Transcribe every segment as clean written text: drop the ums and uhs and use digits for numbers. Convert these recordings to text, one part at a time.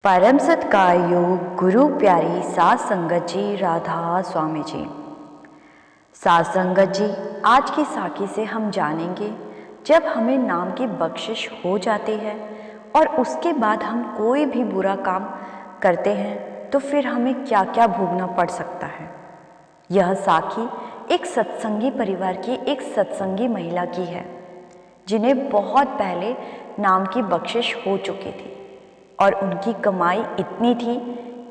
परम सत्कार योग गुरु प्यारी सात संगत जी, राधा स्वामी जी। सात संगत जी, आज की साखी से हम जानेंगे जब हमें नाम की बख्शिश हो जाती है और उसके बाद हम कोई भी बुरा काम करते हैं तो फिर हमें क्या क्या भोगना पड़ सकता है। यह साखी एक सत्संगी परिवार की एक सत्संगी महिला की है जिन्हें बहुत पहले नाम की बख्शिश हो चुकी थी और उनकी कमाई इतनी थी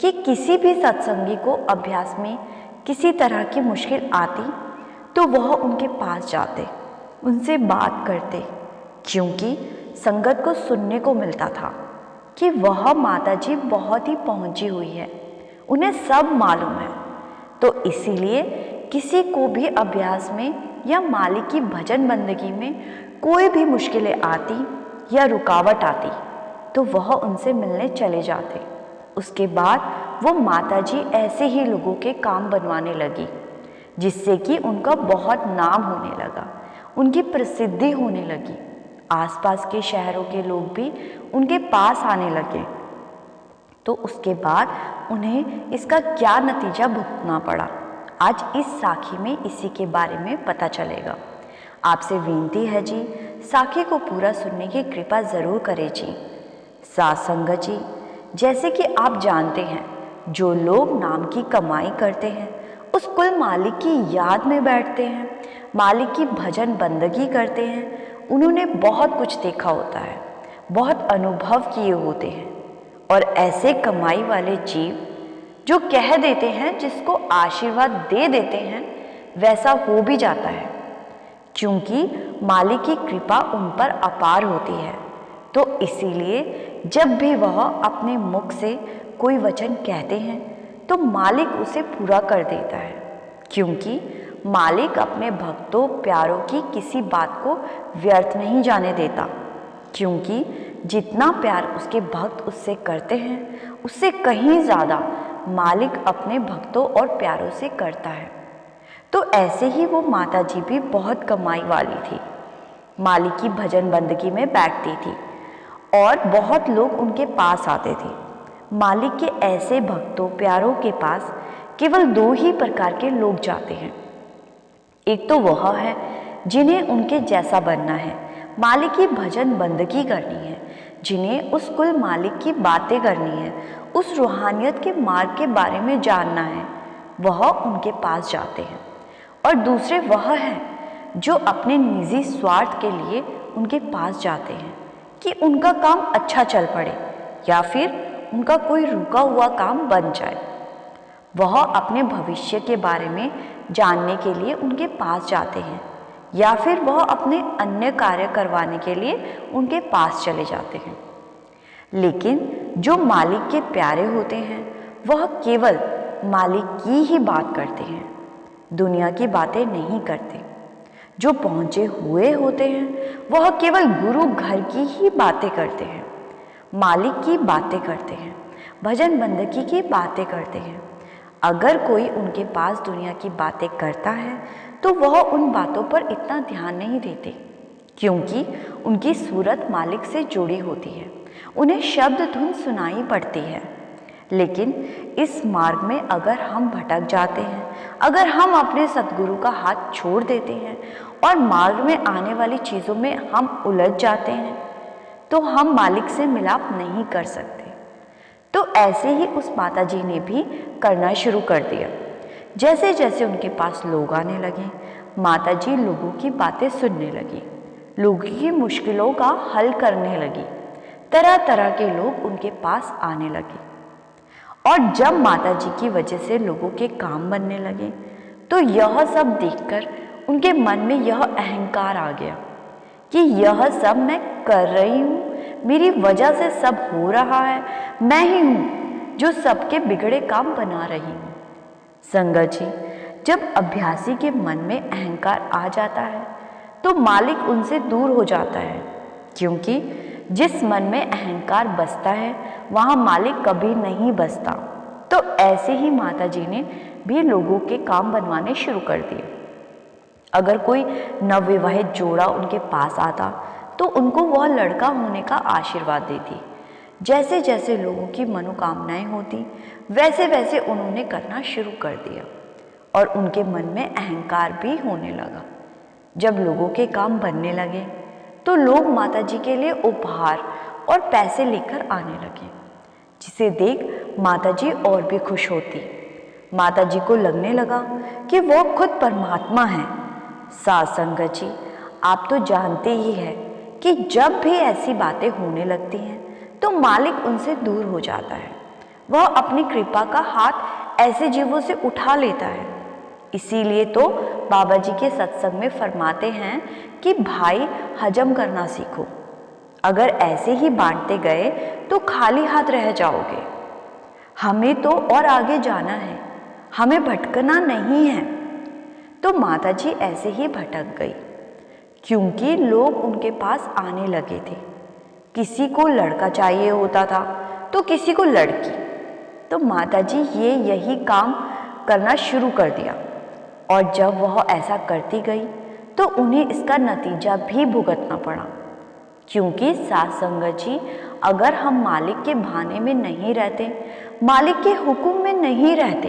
कि किसी भी सत्संगी को अभ्यास में किसी तरह की मुश्किल आती तो वह उनके पास जाते, उनसे बात करते, क्योंकि संगत को सुनने को मिलता था कि वह माताजी बहुत ही पहुंची हुई है, उन्हें सब मालूम है। तो इसीलिए किसी को भी अभ्यास में या मालिक की भजन बंदगी में कोई भी मुश्किलें आती या रुकावट आती तो वह उनसे मिलने चले जाते। उसके बाद वो माताजी ऐसे ही लोगों के काम बनवाने लगी जिससे कि उनका बहुत नाम होने लगा, उनकी प्रसिद्धि होने लगी। आसपास के शहरों के लोग भी उनके पास आने लगे। तो उसके बाद उन्हें इसका क्या नतीजा भुगतना पड़ा, आज इस साखी में इसी के बारे में पता चलेगा। आपसे विनती है जी, साखी को पूरा सुनने की कृपा ज़रूर करें जी। सात संगत जी, जैसे कि आप जानते हैं, जो लोग नाम की कमाई करते हैं उस कुल मालिक की याद में बैठते हैं, मालिक की भजन बंदगी करते हैं, उन्होंने बहुत कुछ देखा होता है, बहुत अनुभव किए होते हैं। और ऐसे कमाई वाले जीव जो कह देते हैं, जिसको आशीर्वाद दे देते हैं, वैसा हो भी जाता है, क्योंकि मालिक की कृपा उन पर अपार होती है। तो इसीलिए जब भी वह अपने मुख से कोई वचन कहते हैं तो मालिक उसे पूरा कर देता है, क्योंकि मालिक अपने भक्तों प्यारों की किसी बात को व्यर्थ नहीं जाने देता, क्योंकि जितना प्यार उसके भक्त उससे करते हैं उससे कहीं ज़्यादा मालिक अपने भक्तों और प्यारों से करता है। तो ऐसे ही वो माताजी भी बहुत कमाई वाली थी, मालिक की भजन बंदगी में बैठती थी और बहुत लोग उनके पास आते थे। मालिक के ऐसे भक्तों प्यारों के पास केवल दो ही प्रकार के लोग जाते हैं। एक तो वह है जिन्हें उनके जैसा बनना है, मालिक की भजन बंदगी करनी है, जिन्हें उस कुल मालिक की बातें करनी है, उस रूहानियत के मार्ग के बारे में जानना है, वह उनके पास जाते हैं। और दूसरे वह है जो अपने निजी स्वार्थ के लिए उनके पास जाते हैं कि उनका काम अच्छा चल पड़े या फिर उनका कोई रुका हुआ काम बन जाए। वह अपने भविष्य के बारे में जानने के लिए उनके पास जाते हैं या फिर वह अपने अन्य कार्य करवाने के लिए उनके पास चले जाते हैं। लेकिन जो मालिक के प्यारे होते हैं वह केवल मालिक की ही बात करते हैं, दुनिया की बातें नहीं करते। जो पहुँचे हुए होते हैं वह केवल गुरु घर की ही बातें करते हैं, मालिक की बातें करते हैं, भजन बंदगी की बातें करते हैं। अगर कोई उनके पास दुनिया की बातें करता है तो वह उन बातों पर इतना ध्यान नहीं देते, क्योंकि उनकी सूरत मालिक से जुड़ी होती है, उन्हें शब्द धुन सुनाई पड़ती है। लेकिन इस मार्ग में अगर हम भटक जाते हैं, अगर हम अपने सद्गुरु का हाथ छोड़ देते हैं और मार्ग में आने वाली चीज़ों में हम उलझ जाते हैं तो हम मालिक से मिलाप नहीं कर सकते। तो ऐसे ही उस माताजी ने भी करना शुरू कर दिया। जैसे जैसे उनके पास लोग आने लगे, माताजी लोगों की बातें सुनने लगी, लोगों की मुश्किलों का हल करने लगी, तरह तरह के लोग उनके पास आने लगे। और जब माताजी की वजह से लोगों के काम बनने लगे तो यह सब देखकर उनके मन में यह अहंकार आ गया कि यह सब मैं कर रही हूँ, मेरी वजह से सब हो रहा है, मैं ही हूँ जो सबके बिगड़े काम बना रही हूँ। संगत जी, जब अभ्यासी के मन में अहंकार आ जाता है तो मालिक उनसे दूर हो जाता है, क्योंकि जिस मन में अहंकार बसता है वहाँ मालिक कभी नहीं बसता। तो ऐसे ही माताजी ने भी लोगों के काम बनवाने शुरू कर दिए। अगर कोई नवविवाहित जोड़ा उनके पास आता तो उनको वह लड़का होने का आशीर्वाद देती, जैसे जैसे लोगों की मनोकामनाएं होती वैसे वैसे उन्होंने करना शुरू कर दिया और उनके मन में अहंकार भी होने लगा। जब लोगों के काम बनने लगे तो लोग माताजी के लिए उपहार और पैसे लेकर आने लगे, जिसे देख माताजी और भी खुश होती। माताजी को लगने लगा कि वो खुद परमात्मा है। साध संगत जी, आप तो जानते ही हैं कि जब भी ऐसी बातें होने लगती हैं तो मालिक उनसे दूर हो जाता है। वह अपनी कृपा का हाथ ऐसे जीवों से उठा लेता है। इसीलिए तो बाबा जी के सत्संग में फरमाते हैं कि भाई हजम करना सीखो। अगर ऐसे ही बांटते गए तो खाली हाथ रह जाओगे। हमें तो और आगे जाना है, हमें भटकना नहीं है। तो माताजी ऐसे ही भटक गई, क्योंकि लोग उनके पास आने लगे थे। किसी को लड़का चाहिए होता था तो किसी को लड़की। तो माताजी यही काम करना शुरू कर दिया और जब वह ऐसा करती गई तो उन्हें इसका नतीजा भी भुगतना पड़ा। क्योंकि साध संगत जी, अगर हम मालिक के भाने में नहीं रहते, मालिक के हुक्म में नहीं रहते,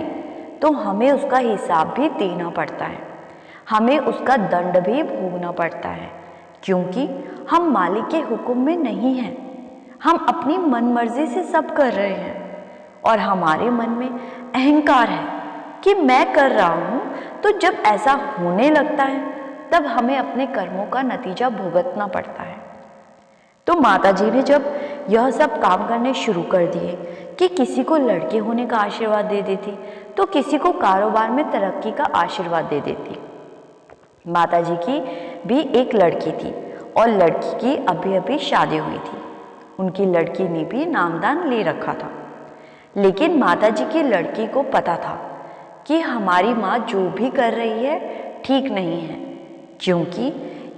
तो हमें उसका हिसाब भी देना पड़ता है, हमें उसका दंड भी भोगना पड़ता है। क्योंकि हम मालिक के हुक्म में नहीं हैं, हम अपनी मनमर्जी से सब कर रहे हैं और हमारे मन में अहंकार है कि मैं कर रहा हूँ। तो जब ऐसा होने लगता है तब हमें अपने कर्मों का नतीजा भुगतना पड़ता है। तो माताजी ने जब यह सब काम करने शुरू कर दिए कि किसी को लड़के होने का आशीर्वाद दे देती तो किसी को कारोबार में तरक्की का आशीर्वाद दे देती। माताजी की भी एक लड़की थी और लड़की की अभी अभी शादी हुई थी। उनकी लड़की ने भी नामदान ले रखा था। लेकिन माताजी की लड़की को पता था कि हमारी माँ जो भी कर रही है ठीक नहीं है, क्योंकि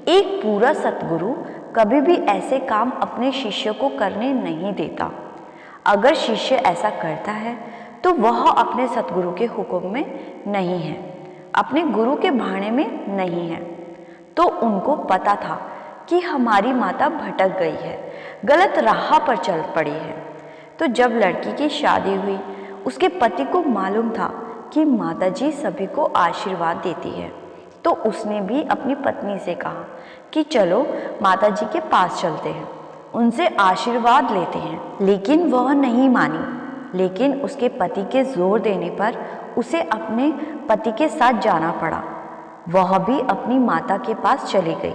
एक पूरा सतगुरु कभी भी ऐसे काम अपने शिष्य को करने नहीं देता। अगर शिष्य ऐसा करता है तो वह अपने सतगुरु के हुक्म में नहीं है, अपने गुरु के भाने में नहीं है। तो उनको पता था कि हमारी माता भटक गई है, गलत राह पर चल पड़ी है। तो जब लड़की की शादी हुई, उसके पति को मालूम था कि माताजी सभी को आशीर्वाद देती है, तो उसने भी अपनी पत्नी से कहा कि चलो माताजी के पास चलते हैं, उनसे आशीर्वाद लेते हैं। लेकिन वह नहीं मानी। लेकिन उसके पति के जोर देने पर उसे अपने पति के साथ जाना पड़ा। वह भी अपनी माता के पास चली गई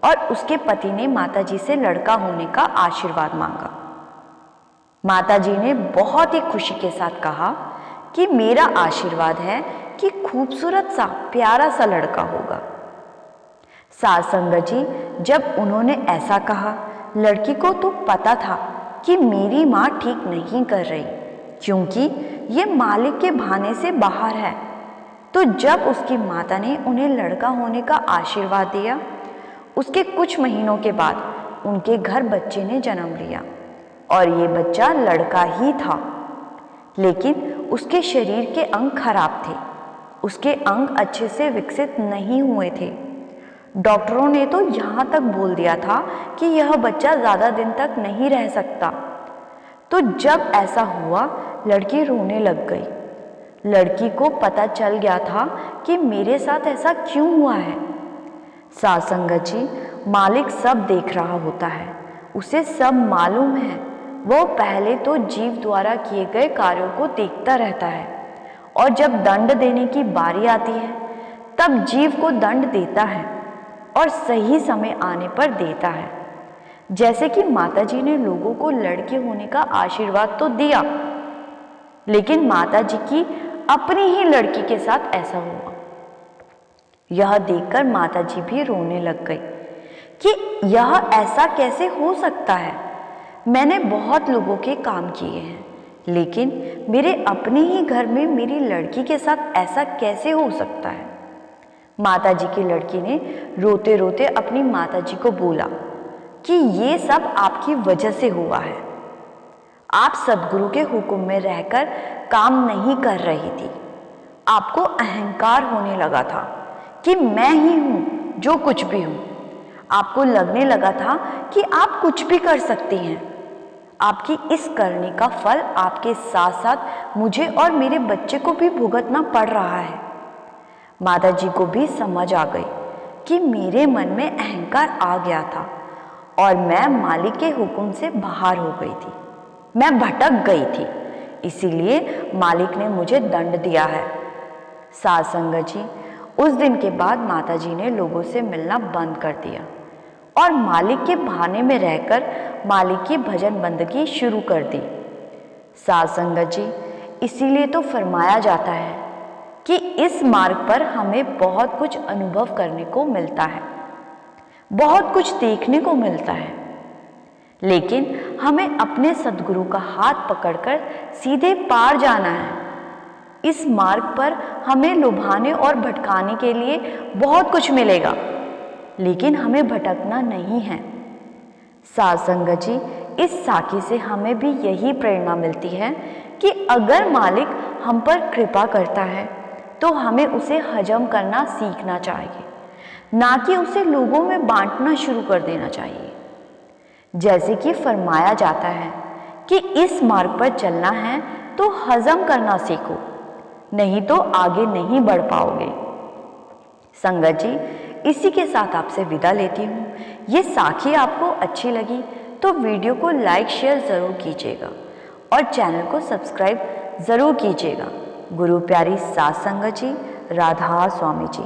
और उसके पति ने माताजी से लड़का होने का आशीर्वाद मांगा। माताजी ने बहुत ही खुशी के साथ कहा कि मेरा आशीर्वाद है कि खूबसूरत सा प्यारा सा लड़का होगा। साध संगत जी, जब उन्होंने ऐसा कहा, लड़की को तो पता था कि मेरी माँ ठीक नहीं कर रही, क्योंकि ये मालिक के भाने से बाहर है। तो जब उसकी माता ने उन्हें लड़का होने का आशीर्वाद दिया, उसके कुछ महीनों के बाद उनके घर बच्चे ने जन्म लिया और ये बच्चा लड़का ही था। लेकिन उसके शरीर के अंग खराब थे, उसके अंग अच्छे से विकसित नहीं हुए थे। डॉक्टरों ने तो यहाँ तक बोल दिया था कि यह बच्चा ज़्यादा दिन तक नहीं रह सकता। तो जब ऐसा हुआ, लड़की रोने लग गई। लड़की को पता चल गया था कि मेरे साथ ऐसा क्यों हुआ है। साध संगत जी, मालिक सब देख रहा होता है, उसे सब मालूम है। वो पहले तो जीव द्वारा किए गए कार्यों को देखता रहता है और जब दंड देने की बारी आती है तब जीव को दंड देता है और सही समय आने पर देता है। जैसे कि माताजी ने लोगों को लड़के होने का आशीर्वाद तो दिया, लेकिन माताजी की अपनी ही लड़की के साथ ऐसा हुआ। यह देखकर माताजी भी रोने लग गई कि यह ऐसा कैसे हो सकता है। मैंने बहुत लोगों के काम किए हैं, लेकिन मेरे अपने ही घर में मेरी लड़की के साथ ऐसा कैसे हो सकता है। माताजी की लड़की ने रोते रोते अपनी माताजी को बोला कि ये सब आपकी वजह से हुआ है। आप सद्गुरु के हुक्म में रहकर काम नहीं कर रही थी। आपको अहंकार होने लगा था कि मैं ही हूँ जो कुछ भी हूँ। आपको लगने लगा था कि आप कुछ भी कर सकती हैं। आपकी इस करनी का फल आपके साथ साथ मुझे और मेरे बच्चे को भी भुगतना पड़ रहा है। माता जी को भी समझ आ गई कि मेरे मन में अहंकार आ गया था और मैं मालिक के हुक्म से बाहर हो गई थी। मैं भटक गई थी, इसीलिए मालिक ने मुझे दंड दिया है। साध संगत जी, उस दिन के बाद माता जी ने लोगों से मिलना बंद कर दिया और मालिक के बहाने में रहकर मालिक की भजन बंदगी शुरू कर दी। साध संगत जी, इसीलिए तो फरमाया जाता है कि इस मार्ग पर हमें बहुत कुछ अनुभव करने को मिलता है, बहुत कुछ देखने को मिलता है, लेकिन हमें अपने सद्गुरु का हाथ पकड़कर सीधे पार जाना है। इस मार्ग पर हमें लुभाने और भटकाने के लिए बहुत कुछ मिलेगा, लेकिन हमें भटकना नहीं है। साध संगत जी, इस साखी से हमें भी यही प्रेरणा मिलती है कि अगर मालिक हम पर कृपा करता है तो हमें उसे हजम करना सीखना चाहिए, ना कि उसे लोगों में बांटना शुरू कर देना चाहिए। जैसे कि फरमाया जाता है कि इस मार्ग पर चलना है तो हजम करना सीखो, नहीं तो आगे नहीं बढ़ पाओगे। संगत जी, इसी के साथ आपसे विदा लेती हूँ। ये साखी आपको अच्छी लगी तो वीडियो को लाइक शेयर ज़रूर कीजिएगा और चैनल को सब्सक्राइब ज़रूर कीजिएगा। गुरु प्यारी साध संगत जी, राधा स्वामी जी।